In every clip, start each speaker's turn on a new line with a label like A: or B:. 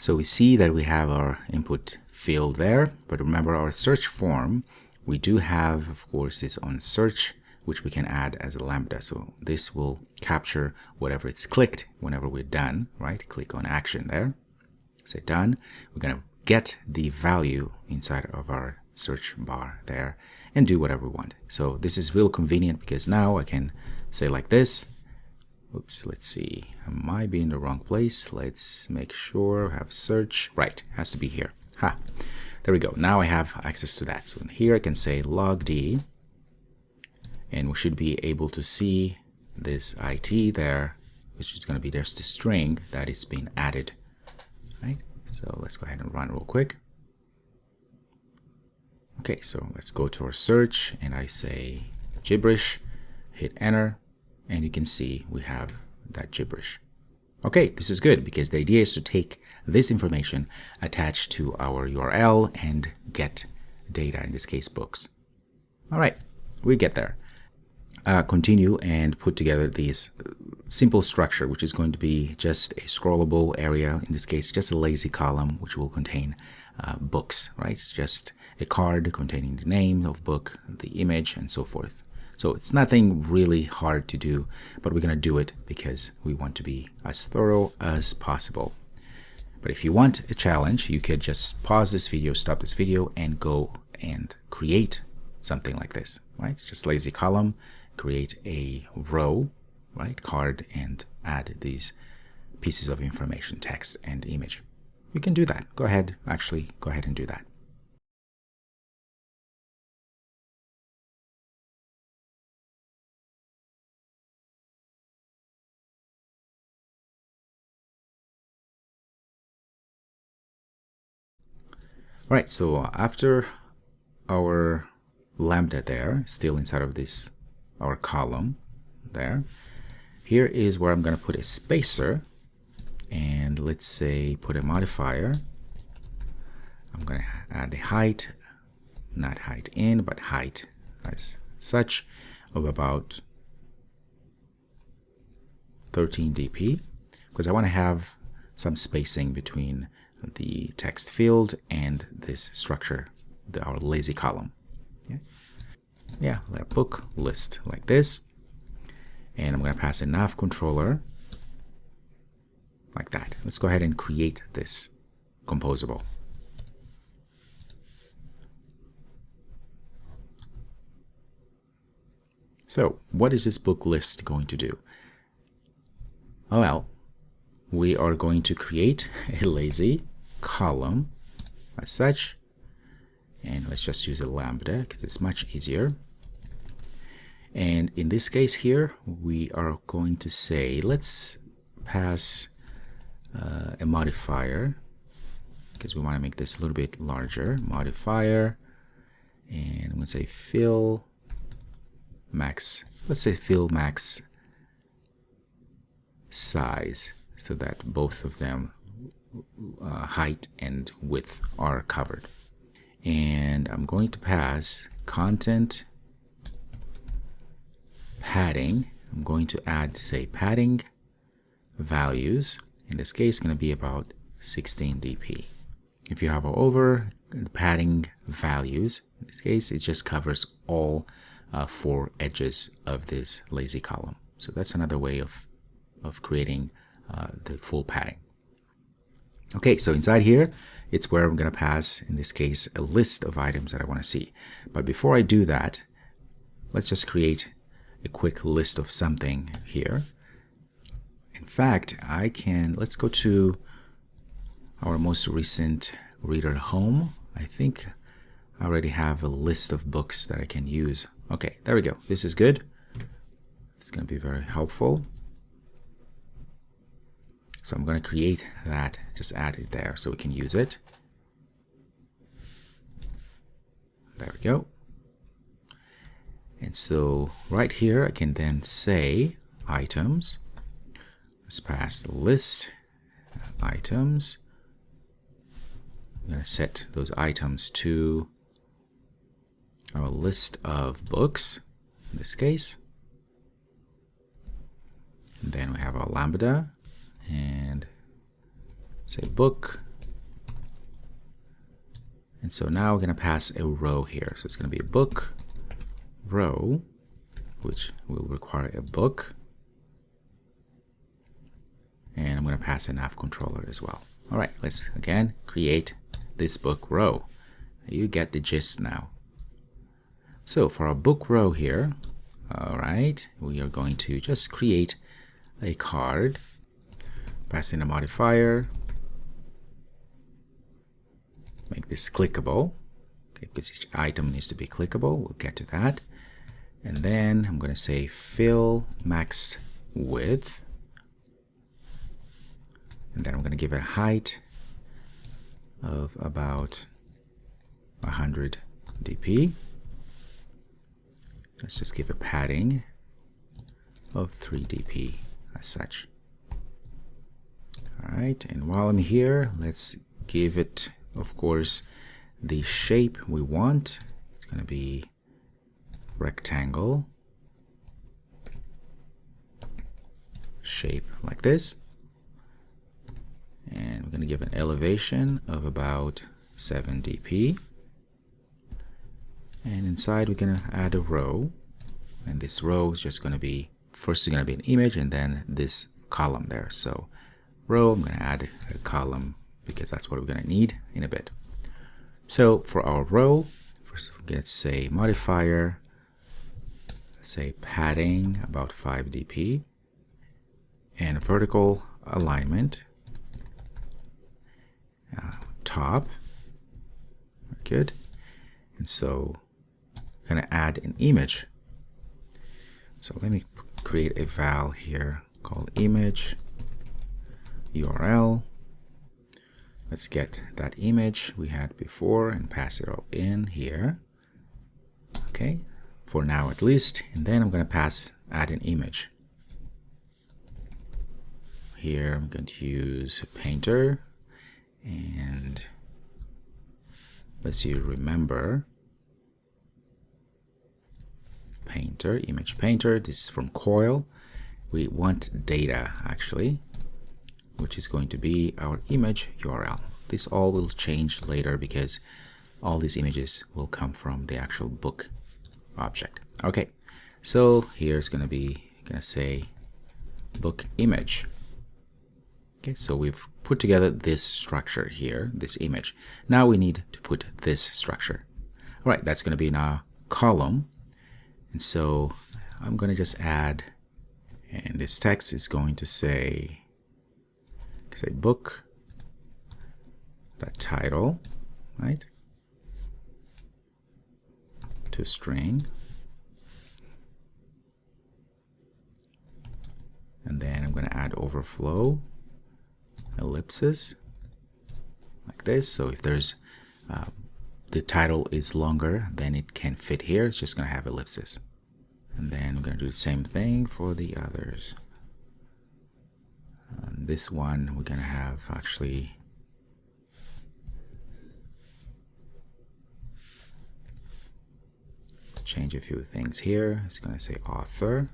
A: So we see that we have our input field there, but remember our search form, we do have, of course, this on search, which we can add as a lambda. So this will capture whatever it's clicked whenever we're done, right? Click on action there. Say done. We're going to get the value inside of our search bar there and do whatever we want. So this is real convenient because now I can say like this. Oops, let's see. I might be in the wrong place. Let's make sure I have search. Right, has to be here. Ha, there we go. Now I have access to that. So here I can say log D, and we should be able to see this IT there, which is going to be just the string that is being added. Right. So let's go ahead and run real quick. Okay, so let's go to our search, and I say gibberish, hit enter, and you can see we have that gibberish. Okay, this is good because the idea is to take this information attached to our URL and get data, in this case books. All right, we get there. Continue and put together this simple structure, which is going to be just a scrollable area, in this case just a lazy column, which will contain books, right? It's just a card containing the name of book, the image, and so forth. So it's nothing really hard to do, but we're going to do it because we want to be as thorough as possible. But if you want a challenge, you could just pause this video, stop this video, and go and create something like this, right? Just lazy column, create a row, right? Card, and add these pieces of information, text and image. You can do that. Go ahead, actually, go ahead and do that. All right, so after our lambda there, still inside of this, our column there, here is where I'm going to put a spacer, and let's say put a modifier. I'm going to add a height, not height in, but height as such, of about 13 dp, because I want to have some spacing between the text field and this structure, our lazy column. Yeah, like book list like this, and I'm going to pass a nav controller like that. Let's go ahead and create this composable. So what is this book list going to do? Oh, well, we are going to create a lazy column as such, and let's just use a lambda because it's much easier. And in this case here, we are going to say, let's pass a modifier because we want to make this a little bit larger. Modifier, and I'm going to say fill max. Let's say fill max size, so that both of them, height and width, are covered. And I'm going to pass content padding. I'm going to add, say, padding values. In this case, it's going to be about 16 dp. If you hover over the padding values, in this case, it just covers all 4 edges of this lazy column. So that's another way of creating the full padding. Okay, so inside here, it's where I'm going to pass, in this case, a list of items that I want to see. But before I do that, let's just create a quick list of something here. In fact, let's go to our most recent reader home. I think I already have a list of books that I can use. Okay, there we go. This is good. It's going to be very helpful. So I'm going to create that, just add it there so we can use it. There we go. And so right here, I can then say items. Let's pass the list items. I'm going to set those items to our list of books, in this case. And then we have our lambda, and say book And so now we're going to pass a row here. So it's going to be a book row, which will require a book. And I'm going to pass a nav controller as well. All right, let's again create this book row. You get the gist now. So for our book row here, all right, we are going to just create a card, pass in a modifier, make this clickable, okay, because each item needs to be clickable. We'll get to that. And then I'm going to say fill max width. And then I'm going to give it a height of about 100 dp. Let's just give a padding of 3 dp as such. All right, and while I'm here, let's give it, of course, the shape we want. It's going to be rectangle shape like this. And we're going to give an elevation of about 7 dp. And inside we're going to add a row. And this row is just going to be, first it's going to be an image and then this column there. So row, I'm going to add a column because that's what we're going to need in a bit. So for our row, first let's say modifier, say padding about 5 dp. And vertical alignment. Top. Good. And so I'm going to add an image. So let me create a val here called image URL. Let's get that image we had before and pass it all in here. Okay, for now at least. And then I'm going to add an image. Here I'm going to use Painter. And let's use remember Painter, image painter. This is from Coil. We want data actually, which is going to be our image URL. This all will change later because all these images will come from the actual book object. Okay, so here's going to be, say book image. Okay, so we've put together this structure here, this image. Now we need to put this structure. All right, that's going to be in our column. And so I'm going to just add, and this text is going to say book, the title, right? To string. And then I'm going to add overflow. Ellipsis like this. So if there's the title is longer than it can fit here, it's just going to have ellipsis. And then I'm going to do the same thing for the others. This one we're going to have actually change a few things here. It's going to say author.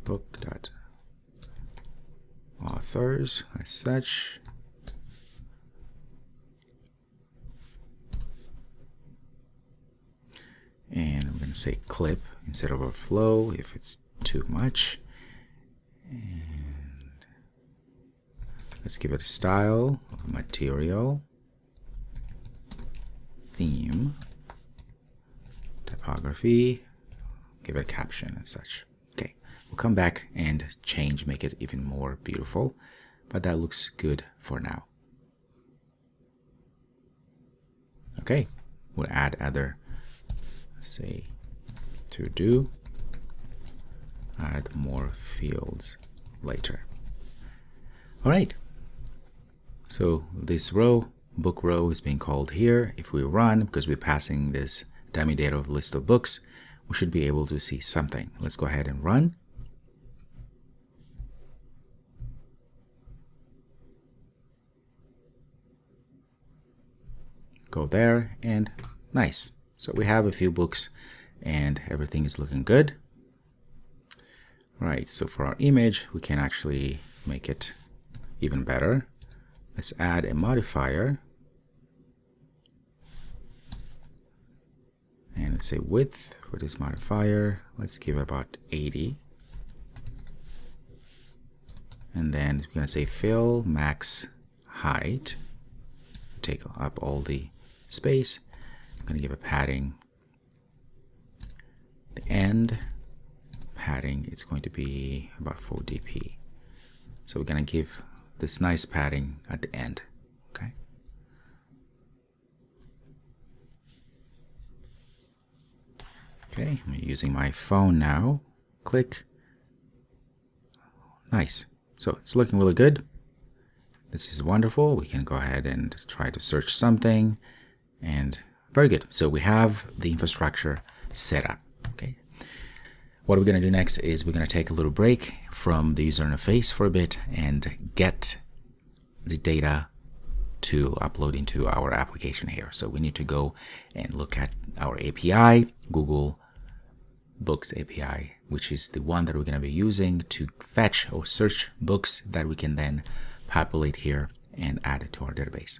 A: Book.authors as such. And I'm going to say clip instead of a flow if it's too much. And let's give it a style of material, theme, typography, give it a caption and such. Okay, we'll come back and change, make it even more beautiful, but that looks good for now. Okay, we'll add other, say, to do, add more fields later. All right, so this row, book row, is being called here. If we run, because we're passing this dummy data of list of books, we should be able to see something. Let's go ahead and run. Go there, and nice. So we have a few books and everything is looking good. Right, so for our image, we can actually make it even better. Let's add a modifier. And let's say width for this modifier. Let's give it about 80. And then we're going to say fill max height. Take up all the space. I'm going to give a padding. The end padding is going to be about 4 dp. So we're going to give this nice padding at the end. Okay. Okay, I'm using my phone now. Click. Nice. So it's looking really good. This is wonderful. We can go ahead and try to search something, and very good. So we have the infrastructure set up. Okay. What we're going to do next is we're going to take a little break from the user interface for a bit and get the data to upload into our application here. So we need to go and look at our API, Google Books API, which is the one that we're going to be using to fetch or search books that we can then populate here and add it to our database.